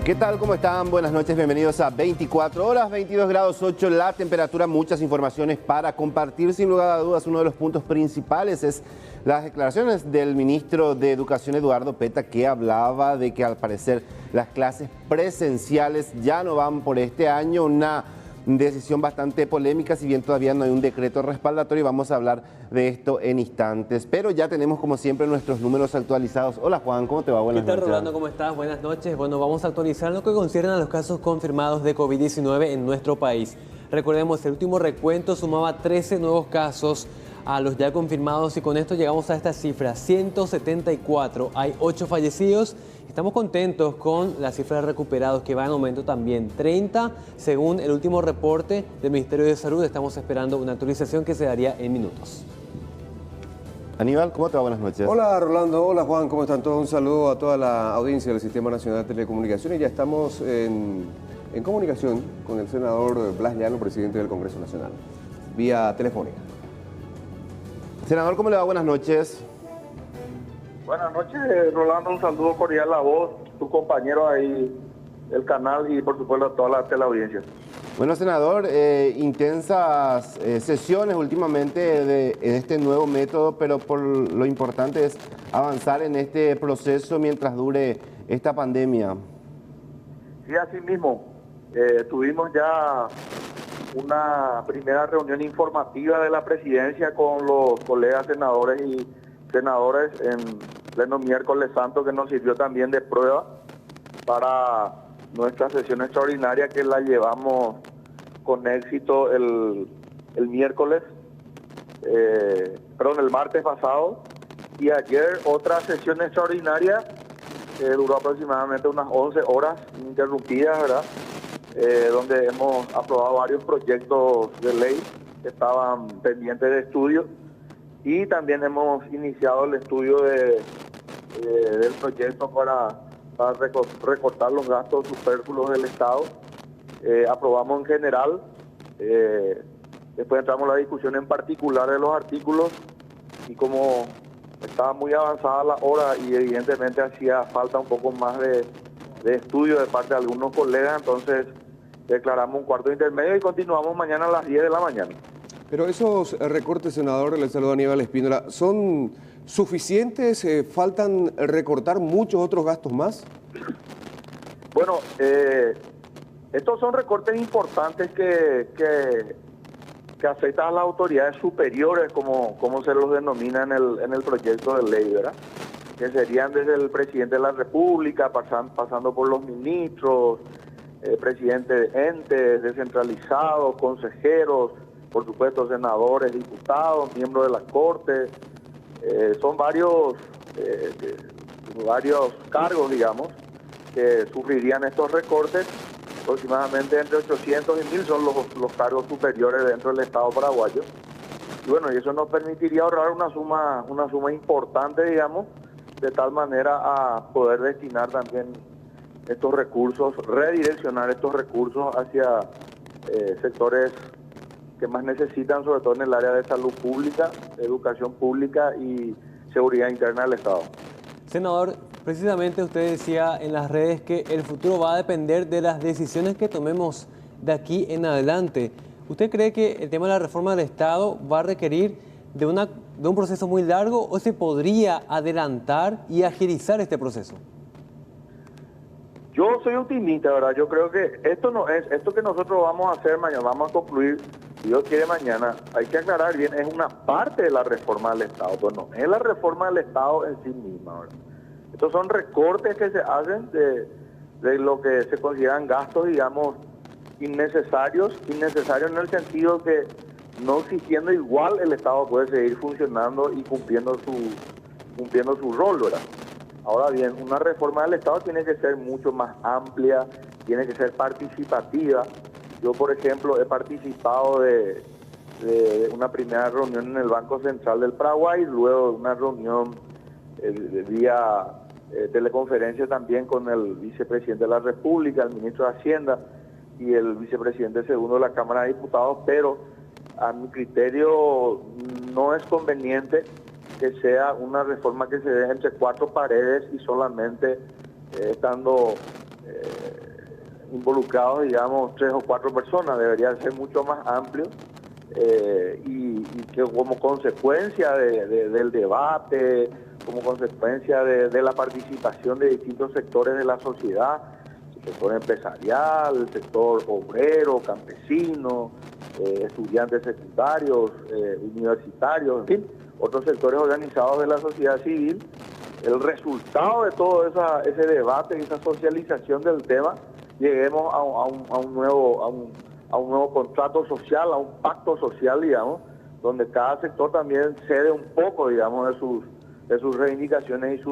¿Qué tal? ¿Cómo están? Buenas noches, bienvenidos a 24 horas, 22 grados 8 la temperatura, muchas informaciones para compartir. Sin lugar a dudas, uno de los puntos principales es las declaraciones del ministro de Educación, Eduardo Peta, que hablaba de que al parecer las clases presenciales ya no van por este año, una decisión bastante polémica, si bien todavía no hay un decreto respaldatorio, y vamos a hablar de esto en instantes. Pero ya tenemos, como siempre, nuestros números actualizados. Hola Juan, ¿cómo te va? Buenas noches. ¿Qué tal, Rolando? ¿Cómo estás? Buenas noches. Bueno, vamos a actualizar lo que concierne a los casos confirmados de COVID-19 en nuestro país. Recordemos, el último recuento sumaba 13 nuevos casos a los ya confirmados y con esto llegamos a esta cifra, 174. Hay 8 fallecidos. Estamos contentos con la cifra de recuperados que va en aumento también, 30 según el último reporte del Ministerio de Salud. Estamos esperando una actualización que se daría en minutos. Aníbal, ¿cómo te va? Buenas noches. Hola Rolando, hola Juan, ¿cómo están todos? Un saludo a toda la audiencia del Sistema Nacional de Telecomunicaciones. Ya estamos en comunicación con el senador Blas Llano, presidente del Congreso Nacional, vía telefónica. Senador, ¿cómo le va? Buenas noches. Buenas noches, Rolando, un saludo cordial a vos, tu compañero ahí, el canal y por supuesto a toda la teleaudiencia. Bueno, senador, intensas sesiones últimamente en este nuevo método, pero por lo importante es avanzar en este proceso mientras dure esta pandemia. Sí, así mismo, tuvimos ya una primera reunión informativa de la presidencia con los colegas senadores y senadores en pleno miércoles santo, que nos sirvió también de prueba para nuestra sesión extraordinaria que la llevamos con éxito el miércoles, el martes pasado, y ayer otra sesión extraordinaria que duró aproximadamente unas 11 horas ininterrumpidas, ¿verdad? Donde hemos aprobado varios proyectos de ley que estaban pendientes de estudio. Y también hemos iniciado el estudio del proyecto para recortar los gastos superfluos del Estado. Aprobamos en general, después entramos en la discusión en particular de los artículos y como estaba muy avanzada la hora y evidentemente hacía falta un poco más de estudio de parte de algunos colegas, entonces declaramos un cuarto intermedio y continuamos mañana a las 10 de la mañana. Pero esos recortes, senador, le saludo a Aníbal Espínola, ¿son suficientes? ¿Faltan recortar muchos otros gastos más? Bueno, estos son recortes importantes que afectan a las autoridades superiores, como se los denomina en el proyecto de ley, ¿verdad? Que serían desde el presidente de la República, pasando por los ministros, presidentes de entes descentralizados, consejeros, por supuesto senadores, diputados, miembros de la Corte. Son varios cargos, digamos, que sufrirían estos recortes. Aproximadamente entre 800 y 1000 son los cargos superiores dentro del Estado paraguayo. Y bueno, y eso nos permitiría ahorrar una suma importante, digamos, de tal manera a poder destinar también estos recursos, redireccionar estos recursos hacia sectores que más necesitan, sobre todo en el área de salud pública, educación pública y seguridad interna del Estado. Senador, precisamente usted decía en las redes que el futuro va a depender de las decisiones que tomemos de aquí en adelante. ¿Usted cree que el tema de la reforma del Estado va a requerir de un proceso muy largo o se podría adelantar y agilizar este proceso? Yo soy optimista, ¿verdad? Yo creo que esto que nosotros vamos a hacer mañana, vamos a concluir, si Dios quiere mañana, hay que aclarar bien, es una parte de la reforma del Estado, pues no es la reforma del Estado en sí misma, ¿verdad? Estos son recortes que se hacen de lo que se consideran gastos, digamos, innecesarios en el sentido que no existiendo igual el Estado puede seguir funcionando y cumpliendo su rol, ¿verdad? Ahora bien, una reforma del Estado tiene que ser mucho más amplia, tiene que ser participativa. Yo, por ejemplo, he participado de una primera reunión en el Banco Central del Paraguay, luego de una reunión vía teleconferencia también con el vicepresidente de la República, el ministro de Hacienda y el vicepresidente segundo de la Cámara de Diputados, pero a mi criterio no es conveniente que sea una reforma que se dé entre cuatro paredes y solamente estando involucrados, digamos, 3 o 4 personas, debería ser mucho más amplio, y que como consecuencia del debate, como consecuencia de la participación de distintos sectores de la sociedad, el sector empresarial, el sector obrero, campesino, estudiantes secundarios, universitarios, en fin, otros sectores organizados de la sociedad civil, el resultado de todo ese debate y esa socialización del tema, lleguemos a un nuevo contrato social, a un pacto social, digamos, donde cada sector también cede un poco, digamos, de sus reivindicaciones y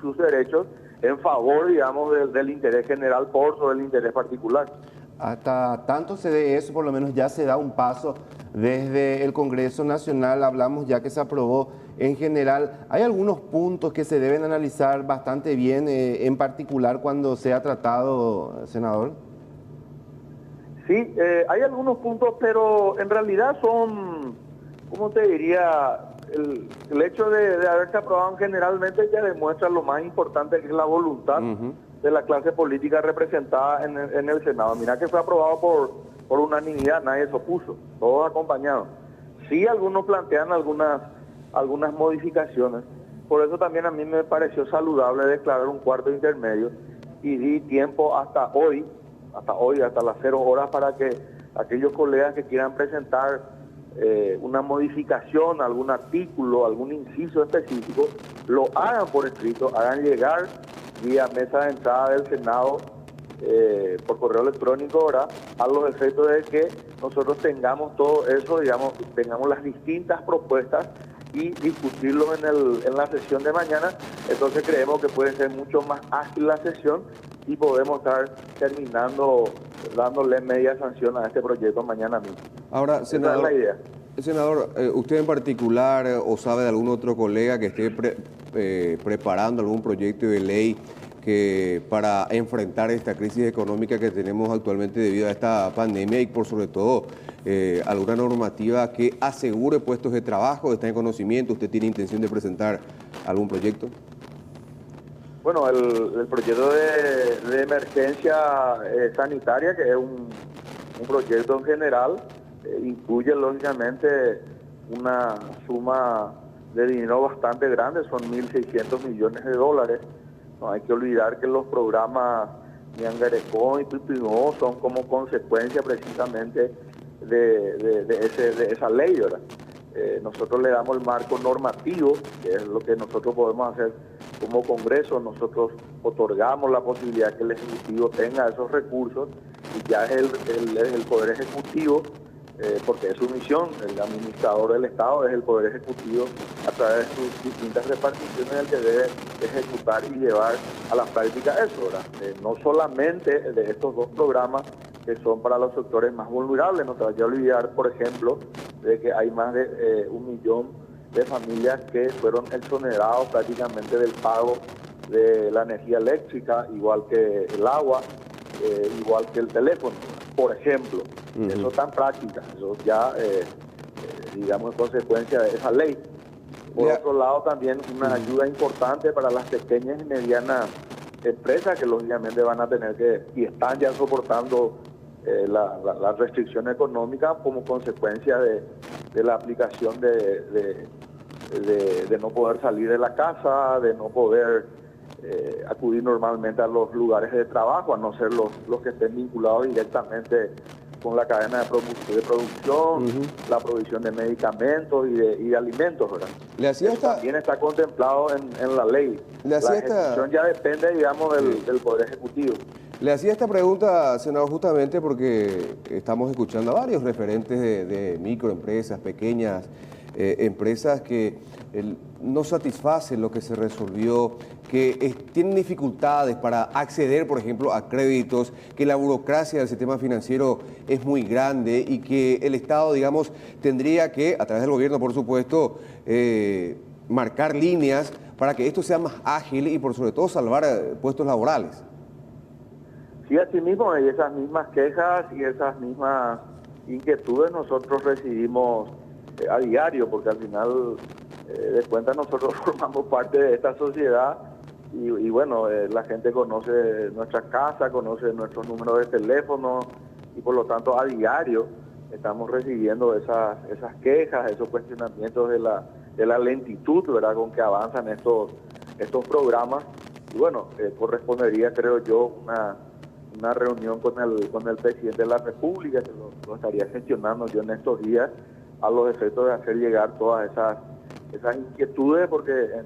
sus derechos en favor, digamos, del interés general por sobre el interés particular. Hasta tanto se dé eso, por lo menos ya se da un paso desde el Congreso Nacional, hablamos ya que se aprobó en general. ¿Hay algunos puntos que se deben analizar bastante bien, en particular cuando sea tratado, senador? Sí, hay algunos puntos, pero en realidad son, ¿cómo te diría? El hecho de haberse aprobado generalmente ya demuestra lo más importante, que es la voluntad de la clase política representada en el Senado. Mira que fue aprobado por unanimidad, nadie se opuso, todos acompañados. Sí, algunos plantean algunas modificaciones, por eso también a mí me pareció saludable declarar un cuarto intermedio y di tiempo hasta hoy, hasta las 0 horas, para que aquellos colegas que quieran presentar una modificación, algún artículo, algún inciso específico, lo hagan por escrito, hagan llegar vía mesa de entrada del Senado por correo electrónico, ¿verdad?, a los efectos de que nosotros tengamos todo eso, digamos, tengamos las distintas propuestas y discutirlo en la sesión de mañana. Entonces creemos que puede ser mucho más ágil la sesión y podemos estar terminando dándole media sanción a este proyecto mañana mismo. Ahora, senador, esa es la idea. Senador, ¿usted en particular o sabe de algún otro colega que esté preparando algún proyecto de ley que para enfrentar esta crisis económica que tenemos actualmente debido a esta pandemia y por sobre todo alguna normativa que asegure puestos de trabajo? ¿Está en conocimiento? ¿Usted tiene intención de presentar algún proyecto? Bueno, el proyecto de emergencia sanitaria, que es un proyecto en general, incluye lógicamente una suma de dinero bastante grande, son 1.600 millones de dólares. No hay que olvidar que los programas Ñangarecón y Pipinó son como consecuencia precisamente de esa ley, ¿verdad? Nosotros le damos el marco normativo, que es lo que nosotros podemos hacer como Congreso. Nosotros otorgamos la posibilidad que el Ejecutivo tenga esos recursos y ya es el Poder Ejecutivo, porque es su misión, el administrador del Estado es el Poder Ejecutivo a través de sus distintas reparticiones, el que debe ejecutar y llevar a la práctica eso, ¿verdad? No solamente de estos dos programas que son para los sectores más vulnerables. No te vayas a olvidar, por ejemplo, de que hay más de 1 millón de familias que fueron exonerados prácticamente del pago de la energía eléctrica, igual que el agua, igual que el teléfono, por ejemplo. Eso está en práctica, eso ya, digamos, es consecuencia de esa ley. Por otro lado, también una ayuda importante para las pequeñas y medianas empresas que lógicamente van a tener que, y están ya soportando la restricción económica como consecuencia de la aplicación de no poder salir de la casa, de no poder acudir normalmente a los lugares de trabajo, a no ser los que estén vinculados directamente con la cadena de producción, la provisión de medicamentos y de alimentos, ¿verdad? También está contemplado en la ley. La ejecución ya depende, digamos, del Poder Ejecutivo. Le hacía esta pregunta, senador, justamente porque estamos escuchando a varios referentes de microempresas, pequeñas empresas que no satisfacen lo que se resolvió, que tienen dificultades para acceder, por ejemplo, a créditos, que la burocracia del sistema financiero es muy grande y que el Estado, digamos, tendría que, a través del gobierno, por supuesto, marcar líneas para que esto sea más ágil y, por sobre todo, salvar puestos laborales. Sí, así mismo, y esas mismas quejas y esas mismas inquietudes nosotros recibimos a diario, porque al final de cuentas nosotros formamos parte de esta sociedad y bueno, la gente conoce nuestra casa, conoce nuestros números de teléfono y por lo tanto a diario estamos recibiendo esas quejas, esos cuestionamientos de la lentitud, ¿verdad?, con que avanzan estos programas. Y bueno, correspondería, creo yo, una reunión con el presidente de la República, que lo estaría gestionando yo en estos días, a los efectos de hacer llegar todas esas inquietudes, porque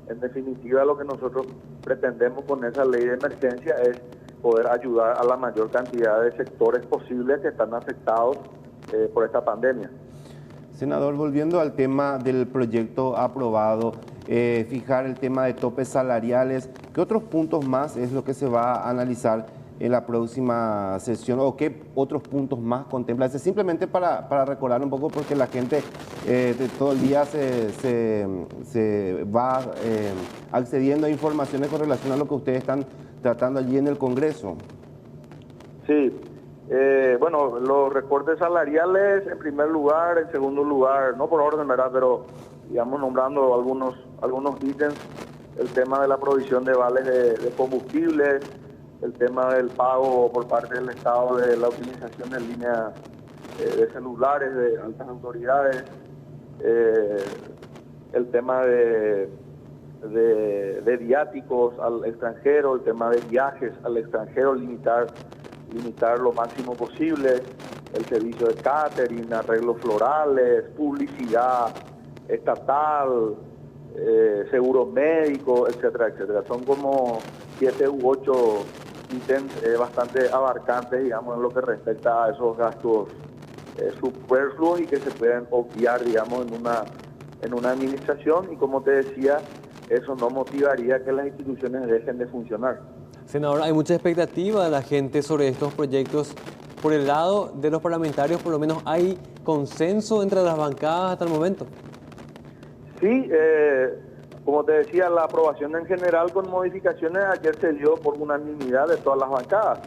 en definitiva lo que nosotros pretendemos con esa ley de emergencia es poder ayudar a la mayor cantidad de sectores posibles que están afectados por esta pandemia. Senador, volviendo al tema del proyecto aprobado, fijar el tema de topes salariales, ¿qué otros puntos más es lo que se va a analizar en la próxima sesión o qué otros puntos más contempla? Simplemente para recordar un poco, porque la gente de todo el día se va accediendo a informaciones con relación a lo que ustedes están tratando allí en el Congreso. Sí, bueno, los recortes salariales en primer lugar, en segundo lugar, no por orden, ¿verdad?, pero digamos nombrando algunos ítems, el tema de la provisión de vales de combustibles, el tema del pago por parte del Estado de la utilización en línea de celulares de altas autoridades, el tema de viáticos al extranjero, el tema de viajes al extranjero, limitar lo máximo posible, el servicio de catering, arreglos florales, publicidad estatal, seguros médicos, etcétera, etcétera. Son como 7 u 8 ítems bastante abarcantes, digamos, en lo que respecta a esos gastos superfluos y que se pueden obviar, digamos, en una administración, y como te decía, eso no motivaría que las instituciones dejen de funcionar. Senador, hay mucha expectativa de la gente sobre estos proyectos. Por el lado de los parlamentarios, por lo menos, ¿hay consenso entre las bancadas hasta el momento? Sí, como te decía, la aprobación en general con modificaciones ayer se dio por unanimidad de todas las bancadas.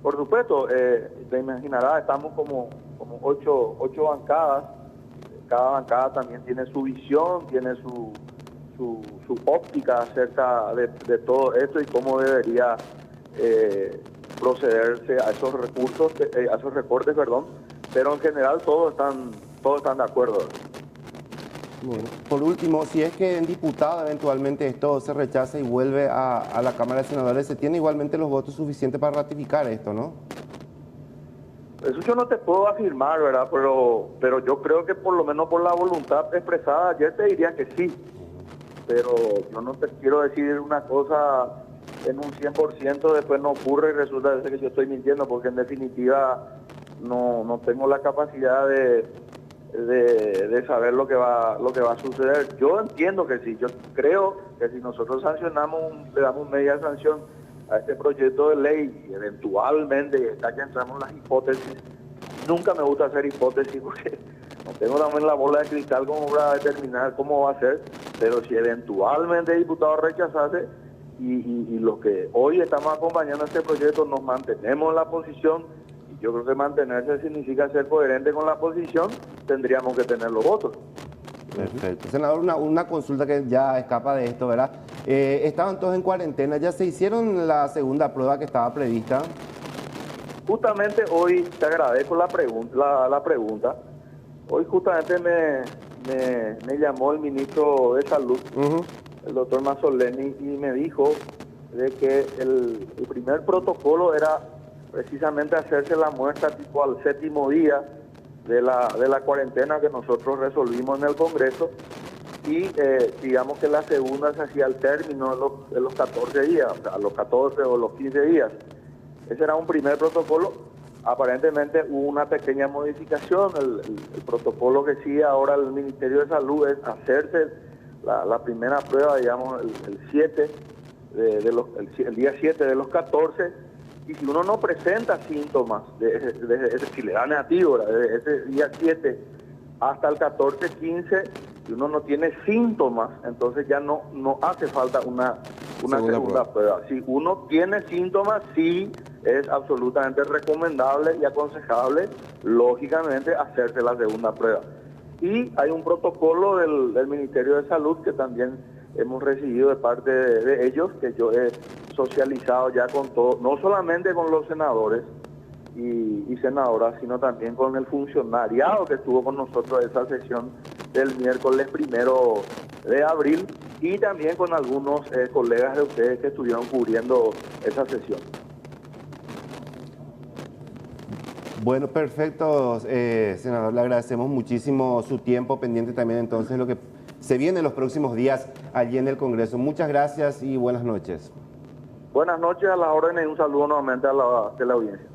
Por supuesto, te imaginarás, estamos como 8 bancadas. Cada bancada también tiene su visión, tiene su óptica acerca de todo esto y cómo debería procederse a esos recursos, a esos recortes, perdón. Pero en general todos están de acuerdo. Bueno, por último, si es que en diputado eventualmente esto se rechaza y vuelve a la Cámara de Senadores, ¿se tiene igualmente los votos suficientes para ratificar esto, no? Eso yo no te puedo afirmar, ¿verdad? Pero yo creo que por lo menos por la voluntad expresada ayer te diría que sí. Pero yo no te quiero decir una cosa en un 100%, después no ocurre y resulta que yo estoy mintiendo, porque en definitiva no tengo la capacidad de saber lo que va a suceder. Yo entiendo que sí, yo creo que si nosotros le damos media sanción a este proyecto de ley y eventualmente, ya que entramos en las hipótesis, nunca me gusta hacer hipótesis porque no tengo también la bola de cristal como para determinar cómo va a ser, pero si eventualmente el diputado rechazase y los que hoy estamos acompañando este proyecto nos mantenemos en la posición, y yo creo que mantenerse significa ser coherente con la posición, tendríamos que tener los votos. Perfecto. Senador, una consulta que ya escapa de esto, ¿verdad? Estaban todos en cuarentena, ¿ya se hicieron la segunda prueba que estaba prevista? Justamente hoy, te agradezco la pregunta. Hoy justamente me llamó el ministro de Salud, el doctor Mazzoleni, y me dijo de que el primer protocolo era precisamente hacerse la muestra tipo al 7º día de la cuarentena que nosotros resolvimos en el Congreso, y digamos que la segunda se hacía al término de los 14 días, o sea, a los 14 o los 15 días. Ese era un primer protocolo. Aparentemente hubo una pequeña modificación. El protocolo que sigue ahora el Ministerio de Salud es hacerse la primera prueba, digamos, el día 7 de los 14, y si uno no presenta síntomas, si le da negativo, desde ese día 7 hasta el 14, 15, si uno no tiene síntomas, entonces ya no hace falta una segunda prueba. Si uno tiene síntomas, sí es absolutamente recomendable y aconsejable, lógicamente, hacerse la segunda prueba. Y hay un protocolo del Ministerio de Salud que también hemos recibido de parte de ellos, que yo he socializado ya con todo, no solamente con los senadores y senadoras, sino también con el funcionariado que estuvo con nosotros esa sesión del miércoles 1 de abril, y también con algunos colegas de ustedes que estuvieron cubriendo esa sesión. Bueno, perfecto, senador, le agradecemos muchísimo su tiempo, pendiente también entonces lo que se viene en los próximos días allí en el Congreso. Muchas gracias y buenas noches. Buenas noches, a las órdenes, y un saludo nuevamente a la audiencia.